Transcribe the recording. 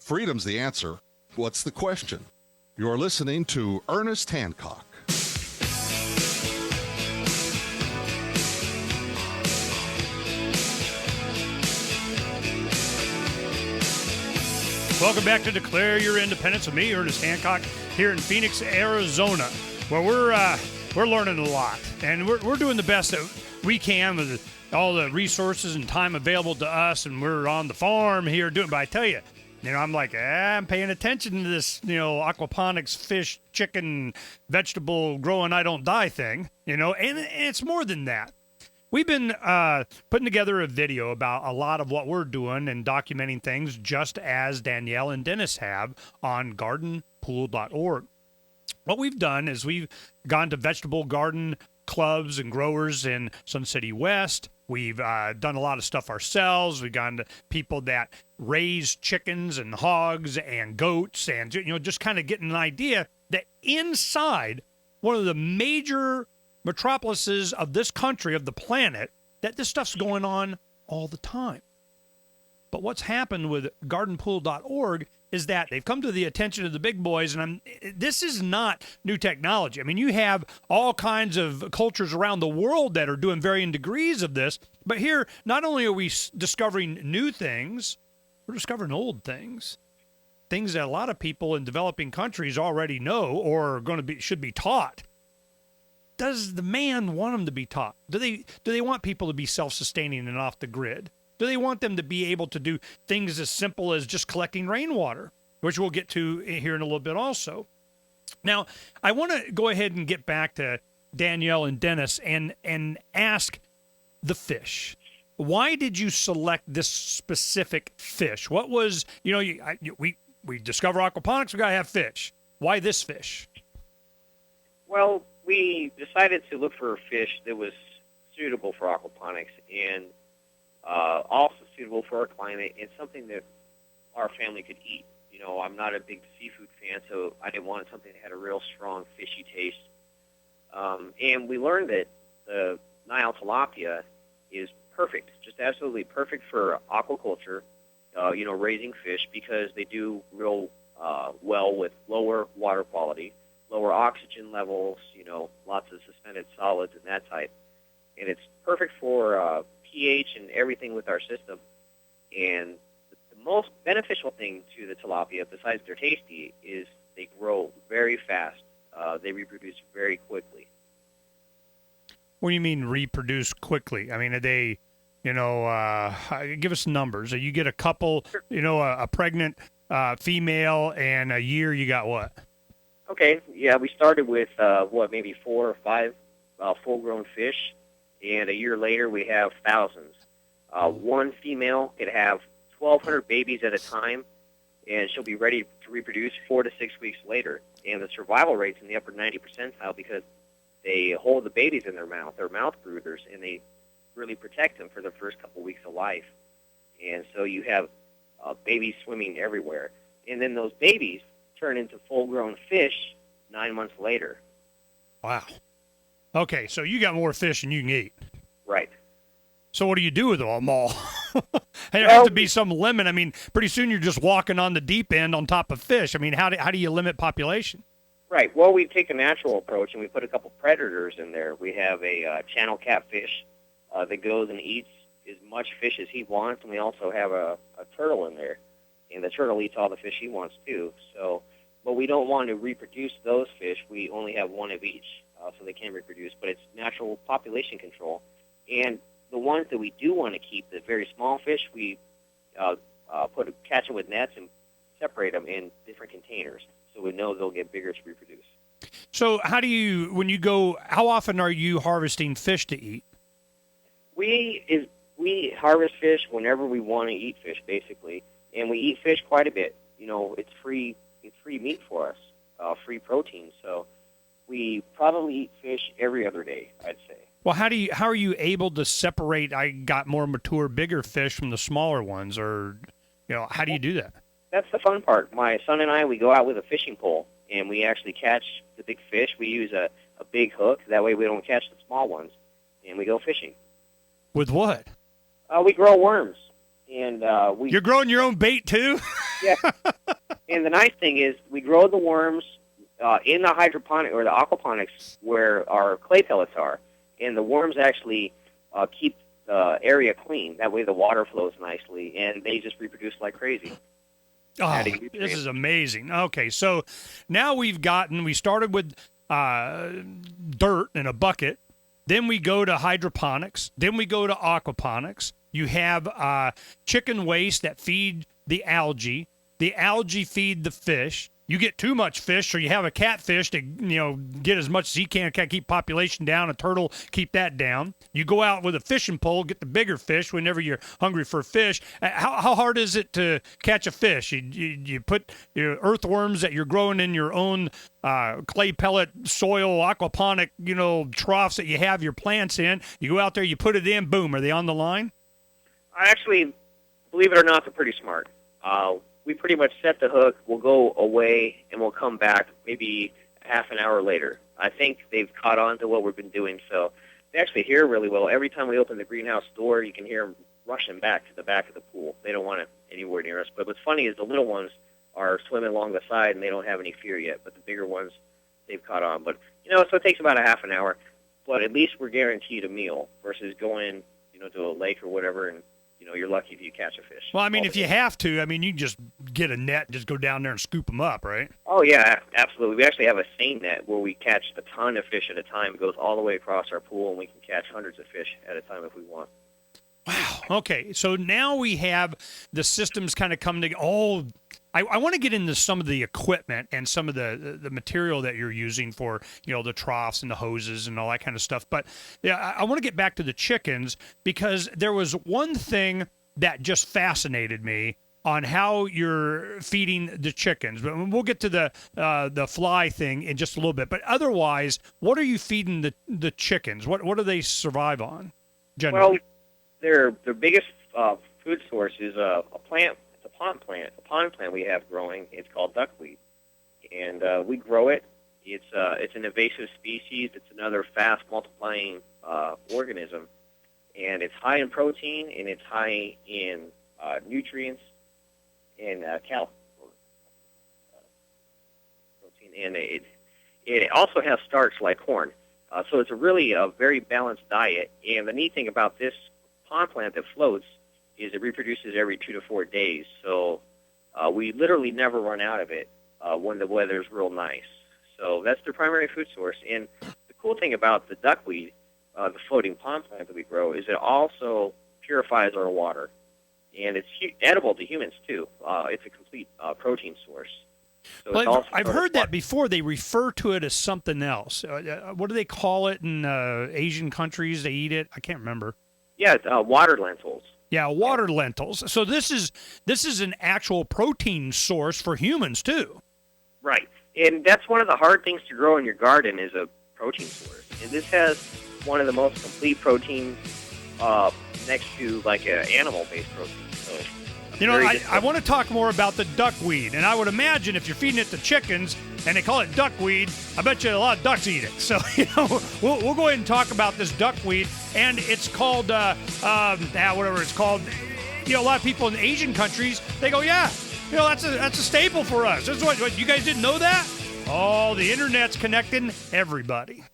freedom's the answer. What's the question? You're listening to Ernest Hancock. Welcome back to Declare Your Independence with me, Ernest Hancock, here in Phoenix, Arizona, where we're learning a lot, and we're doing the best that we can with all the resources and time available to us, and we're on the farm here doing. But I tell you, I'm like, I'm paying attention to this, aquaponics, fish, chicken, vegetable growing, I don't die thing, and it's more than that. We've been putting together a video about a lot of what we're doing and documenting things, just as Danielle and Dennis have on gardenpool.org. What we've done is we've gone to vegetable garden clubs and growers in Sun City West. We've done a lot of stuff ourselves. We've gone to people that raise chickens and hogs and goats and, just kind of getting an idea that inside one of the major metropolises of this country, of the planet, that this stuff's going on all the time. But what's happened with gardenpool.org is that they've come to the attention of the big boys, and this is not new technology. I mean, you have all kinds of cultures around the world that are doing varying degrees of this, but here, not only are we discovering new things, we're discovering old things. Things that a lot of people in developing countries already know or are should be taught. Does the man want them to be taught? Do they want people to be self-sustaining and off the grid? Do they want them to be able to do things as simple as just collecting rainwater, which we'll get to here in a little bit also? Now, I want to go ahead and get back to Danielle and Dennis and ask the fish. Why did you select this specific fish? What was, we discover aquaponics, we got to have fish. Why this fish? Well, we decided to look for a fish that was suitable for aquaponics and also suitable for our climate and something that our family could eat. I'm not a big seafood fan, so I didn't want something that had a real strong fishy taste. And we learned that the Nile tilapia is perfect, just absolutely perfect for aquaculture, raising fish, because they do real well with lower water quality, lower oxygen levels, lots of suspended solids and that type. And it's perfect for pH and everything with our system. And the most beneficial thing to the tilapia, besides they're tasty, is they grow very fast. They reproduce very quickly. What do you mean reproduce quickly? I mean, are they, give us numbers. You get a couple, a pregnant female, and a year you got what? Okay, yeah, we started with, maybe 4 or 5 full-grown fish, and a year later we have thousands. One female could have 1,200 babies at a time, and she'll be ready to reproduce 4 to 6 weeks later. And the survival rate's in the upper 90 percentile because they hold the babies in their mouth. They're mouth brooders, and they really protect them for the first couple weeks of life. And so you have babies swimming everywhere. And then those babies turn into full-grown fish 9 months later. Wow. Okay, so you got more fish than you can eat. Right. So what do you do with them all? There has to be some limit. I mean, pretty soon you're just walking on the deep end on top of fish. I mean, how do you limit population? Right. Well, we take a natural approach, and we put a couple predators in there. We have a channel catfish that goes and eats as much fish as he wants, and we also have a turtle in there. And the turtle eats all the fish he wants, too. But we don't want to reproduce those fish. We only have one of each, so they can reproduce. But it's natural population control. And the ones that we do want to keep, the very small fish, we catch them with nets and separate them in different containers, so we know they'll get bigger to reproduce. So how often are you harvesting fish to eat? We harvest fish whenever we want to eat fish, basically. And we eat fish quite a bit. It's free meat for us, free protein. So we probably eat fish every other day, I'd say. Well, how are you able to separate? I got more mature, bigger fish from the smaller ones, or how do you do that? That's the fun part. My son and I, we go out with a fishing pole, and we actually catch the big fish. We use a big hook. That way we don't catch the small ones, and we go fishing. With what? We grow worms. And You're growing your own bait, too? Yeah. And the nice thing is we grow the worms in the hydroponic or the aquaponics where our clay pellets are, and the worms actually keep the area clean. That way the water flows nicely, and they just reproduce like crazy. Oh, this is amazing. Okay, so now we started with dirt in a bucket, then we go to hydroponics, then we go to aquaponics. You have chicken waste that feed the algae feed the fish. You get too much fish, so you have a catfish to get as much as he can keep population down. A turtle, keep that down. You go out with a fishing pole, get the bigger fish whenever you're hungry for fish. How hard is it to catch a fish? You put your earthworms that you're growing in your own clay pellet soil aquaponic troughs that you have your plants in. You go out there, you put it in, boom. Are they on the line? I actually, believe it or not, they're pretty smart. We pretty much set the hook, we'll go away, and we'll come back maybe half an hour later. I think they've caught on to what we've been doing, so they actually hear really well. Every time we open the greenhouse door, you can hear them rushing back to the back of the pool. They don't want it anywhere near us. But what's funny is the little ones are swimming along the side, and they don't have any fear yet. But the bigger ones, they've caught on. But, so it takes about a half an hour. But at least we're guaranteed a meal versus going, to a lake or whatever, and you're lucky if you catch a fish. Well, I mean, if you have to, you can just get a net and just go down there and scoop them up, right? Oh, yeah, absolutely. We actually have a seine net where we catch a ton of fish at a time. It goes all the way across our pool, and we can catch hundreds of fish at a time if we want. Wow. Okay, so now we have the systems kind of come together. I want to get into some of the equipment and some of the material that you're using for, the troughs and the hoses and all that kind of stuff. But yeah, I want to get back to the chickens because there was one thing that just fascinated me on how you're feeding the chickens. But we'll get to the fly thing in just a little bit. But otherwise, what are you feeding the chickens? What do they survive on generally? Well, their biggest food source is a plant. A pond plant we have growing. It's called duckweed, and we grow it. It's an invasive species. It's another fast multiplying organism, and it's high in protein and it's high in nutrients and protein, and it also has starch like corn. So it's a very balanced diet. And the neat thing about this pond plant that floats is it reproduces every 2 to 4 days. So we literally never run out of it when the weather's real nice. So that's their primary food source. And the cool thing about the duckweed, the floating pond plant that we grow, is it also purifies our water. And it's edible to humans, too. It's a complete protein source. So well, I've heard that before. They refer to it as something else. What do they call it in Asian countries? They eat it? I can't remember. Yeah, it's water lentils. Yeah, water lentils. So this is an actual protein source for humans too. Right, and that's one of the hard things to grow in your garden is a protein source. And this has one of the most complete proteins next to like an animal-based protein. So I want to talk more about the duckweed, and I would imagine if you're feeding it to chickens and they call it duckweed, I bet you a lot of ducks eat it. So we'll go ahead and talk about this duckweed, and it's called whatever it's called. A lot of people in Asian countries they go, yeah, that's a staple for us. That's what you guys didn't know that? Oh, the internet's connecting everybody.